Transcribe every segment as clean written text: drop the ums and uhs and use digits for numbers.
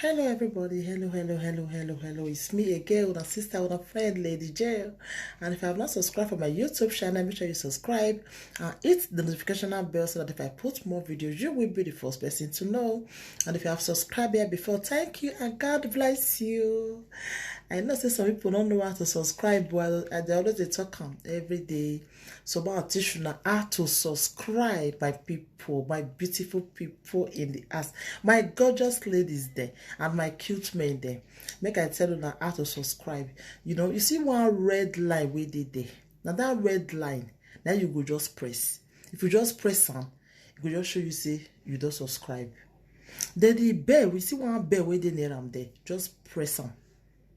Hello everybody, hello. It's me again, with a sister, with a friend, Lady J. And if you have not subscribed for my YouTube channel, make sure you subscribe and hit the notification bell so that if I put more videos, you will be the first person to know. And if you have subscribed here before, thank you and God bless you. I know say some people don't know how to subscribe, but they always talk every day. So about teach you now how to subscribe, my people, my beautiful people in the ass, my gorgeous ladies there, and my cute men there. Make I tell you now how to subscribe. You see one red line where they there. Now that red line, now you go just press. If you just press on, it will just show you say you don't subscribe. Then the bell, we see one bell where they near them there. Just press on.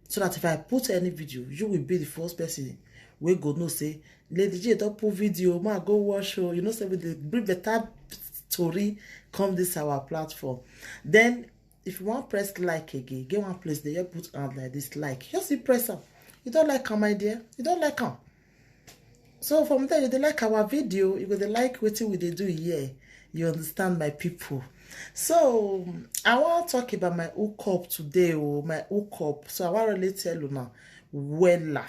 So that if I put any video, you will be the first person we go know say, Lady J don't put video, ma go watch show. Say with the bring better story come this our platform. Then if you want press like again, get one place there, you put on like this like. Just see press on. You don't like my dear? You don't like them. So from there, you dey like our video, you go dey like wetin we dey do here. You understand, my people. So I want to talk about my hookup today, my hookup. So I want to really tell you now, wella,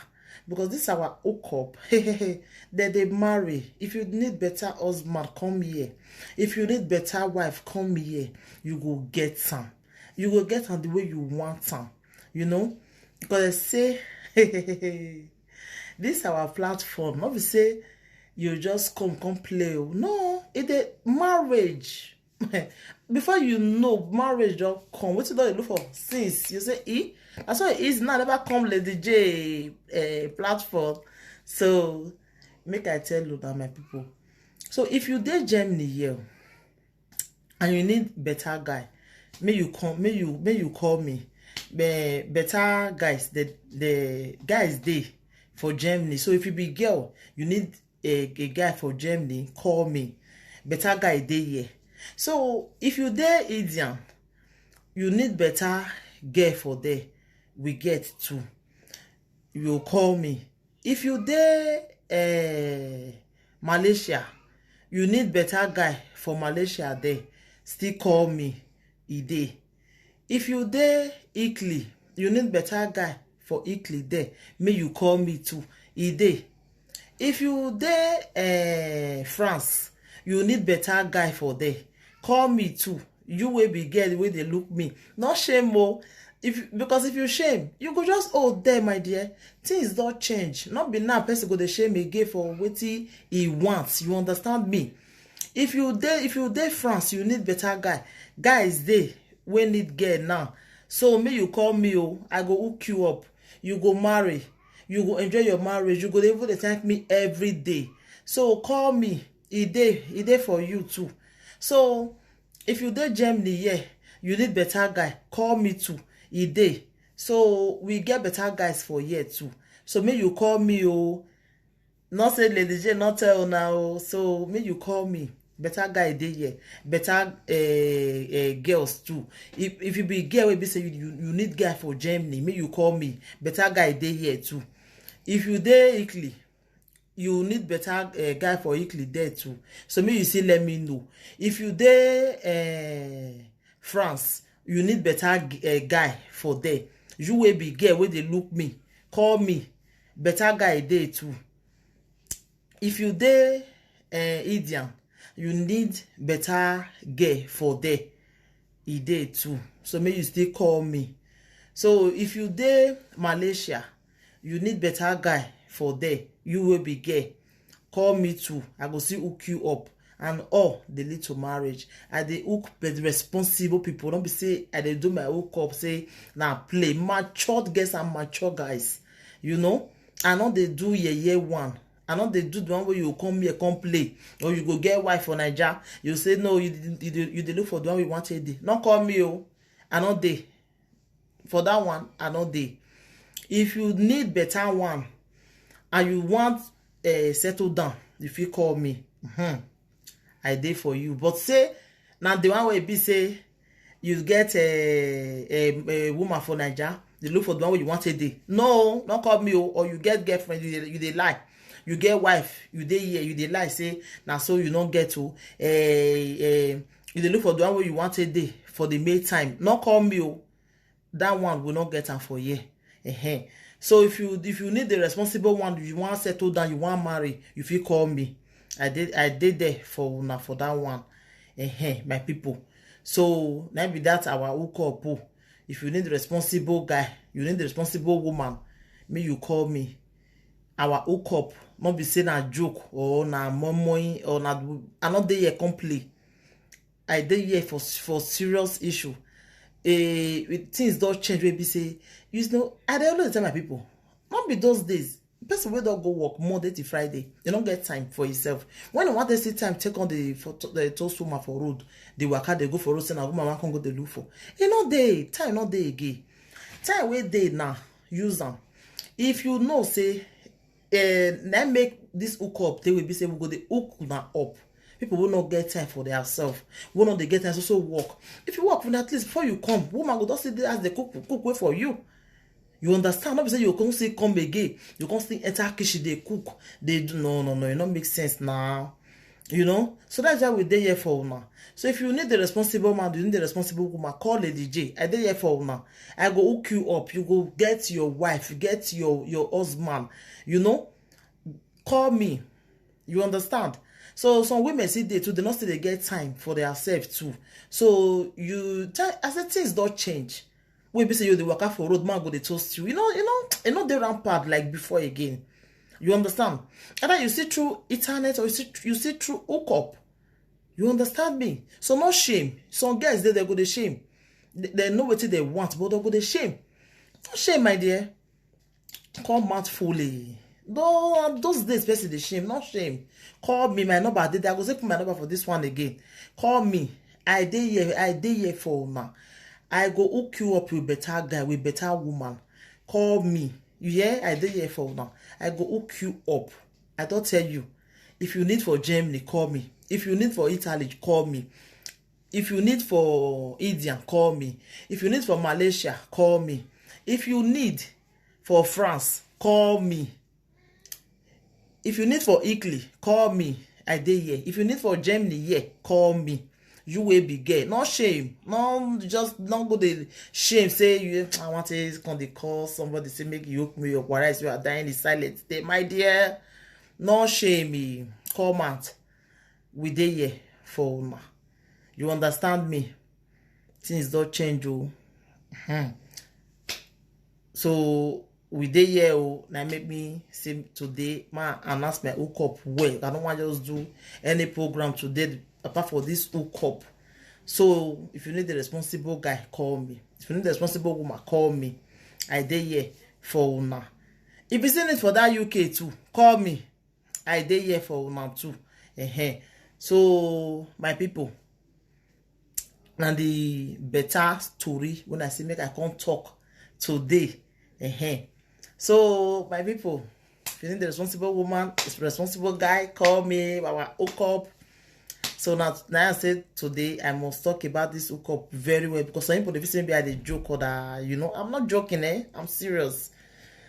because this is our hookup. They marry. If you need better husband, come here. If you need better wife, come here. You go get some. You go get them the way you want some. Because I say, this is our platform. Not be say you just come play. No, it is marriage. Before you know, marriage just come. What you don't look for since you say that's why it is now. Never come Lady J platform. So make I tell you that, my people. So if you date Germany here and you need better guy, may you call me. Better guys, the guys dey for Germany. So if you be girl, you need a guy for Germany, call me. Better guy dey here. So if you dey Indian, you need better girl for there, we get too. You call me. If you dey Malaysia, you need better guy for Malaysia there, still call me. Dey. If you dey Italy, you need better guy for Italy there, may you call me too. Dey. If you dey France, you need better guy for there, call me too. You will be girl the way they look me. Not shame because if you shame, you go just there, my dear. Things don't change. Not be now person go the shame again for what he wants. You understand me? If you dey France, you need better guy. Guys there, we need girl now. So may you call me, I go hook you up. You go marry. You go enjoy your marriage. You go able to thank me every day. So call me. Dey for you too. So if you dey Germany, yeah, you need better guy, call me too. Dey. So we get better guys for here too. So may you call me, not say Lady J, not tell now. So may you call me. Better guy dey here. Better girls too. If you be girl, we say you need guy for Germany, may you call me. Better guy dey here too. If you dey Italy, you need better guy for Italy there too. So may you see, let me know. If you dey France, you need better guy for there. You will be girl where they look me, call me. Better guy there too. If you dey Indian, you need better girl for there. Dey too. So may you still call me. So if you dey Malaysia, you need better guy for there. You will be gay, call me too. I go see hook you up. And all they lead to marriage. I dey hook the responsible people. Don't be say I dey do my hook up, say now play. Matured girls and mature guys. I know they do year one. I know they do the one where you come here, come play. Or you go get wife for Nigeria. You say no, you dey look for the one we want today. Don't call me, I know they. For that one, I know they. If you need better one and you want settle down, if you call me, I dey for you. But say now the one where be say you get a woman for Nigeria, you look for the one where you want a day. No, don't call me. Or you get girlfriend, you dey lie. You get wife, you dey here, you dey lie. Say now so you don't get to you dey look for the one where you want a day for the May time. Don't call me. that one will not get am for here. So if you need the responsible one, you want settle down, you want marry, you fit call me. I did there for una for that one. My people. So now be that our hook up. If you need the responsible guy, you need the responsible woman, me you call me. Our hook up, not be saying a joke or na momoing or na. I not there here complete. I dey here for serious issue. Things don't change. We be say, you know, I dey always tell my people, not be those days. Person wey don't go work Monday to Friday, you don't get time for yourself. When you want to see time, take on the toast woman for road. The waka they go for road, say na woman can go the look for. You know, day time not day again. Time wey dey now, use them. If you know, say, now make this hook up. They will be say we go the hook now up. People will not get time for themselves. Will not they get time to also work. If you work, at least before you come, woman go just sit there as the cook wait for you. You understand? Not say you can't see come again. You can't see enter kitchen they cook. They do no. It don't make sense now. You know. So that's why we're there here for now. So if you need the responsible man, you need the responsible woman, call Lady J. I there here for now. I go hook you up. You go get your wife, get your husband. You know. Call me. You understand? So some women see they too, they not still they get time for themselves too. So as the things don't change. We be say you the worker for road man go they toast you. You know they rampart like before again. You understand? Either you see through internet or you see through hookup. You understand me? So no shame. Some guys they go the shame. They know what they want, but they go the shame. No shame, my dear. Come out fully. Those days, person the shame, not shame. Call me, my number. I go say put my number for this one again. Call me. I dey here for now. I go hook you up with better guy, with better woman. Call me. You hear? I dey here for now. I go hook you up. I don't tell you. If you need for Germany, call me. If you need for Italy, call me. If you need for India, call me. If you need for Malaysia, call me. If you need for France, call me. If you need for Italy, call me. I dey here. If you need for Germany, yeah, call me. You will be gay. No shame. No, just don't go the shame. Say I want to come the call somebody say make you hook me up. Whereas you are dying in silence. Day, my dear. No shame. Come out. We dey here for ma. You understand me? Things don't change. So we dey here. Now make me say today, man, announce my hook up well. I don't want to just do any program today apart from this hook up. So if you need the responsible guy, call me. If you need the responsible woman, call me. I dey here for una. If you see it for that UK too, call me. I dey here for una too. So my people, and the better story when I say make I come talk today. So my people, if you need the responsible woman, it's responsible guy, call me. Our hook up. So now I said today I must talk about this hookup very well because some people they say maybe I a joke or that, you know, I'm not joking, I'm serious.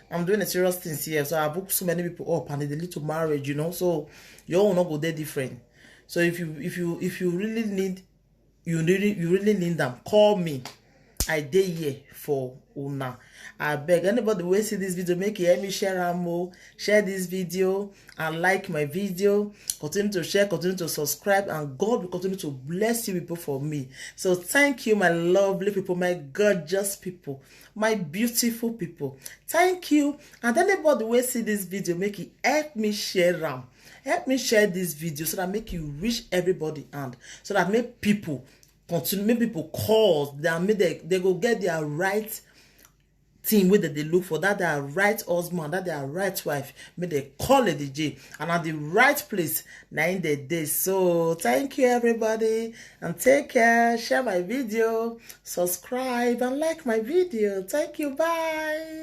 I'm doing a serious thing here. So I booked so many people up and they lead to marriage, you know. So you all will not go there different. So if you really need you really need them, call me. I dey here for una. I beg anybody who see this video, make it help me share this video and like my video. Continue to share, continue to subscribe, and God will continue to bless you people for me. So thank you, my lovely people, my gorgeous people, my beautiful people. Thank you. And anybody who see this video, make it help me share them. Help me share this video so that make you reach everybody and so that make people continue, make people call, they go get their right thing whether they look for, that their right husband, that their right wife, may they call Lady J and at the right place now in the day. So thank you everybody and take care. Share my video, subscribe and like my video. Thank you. Bye.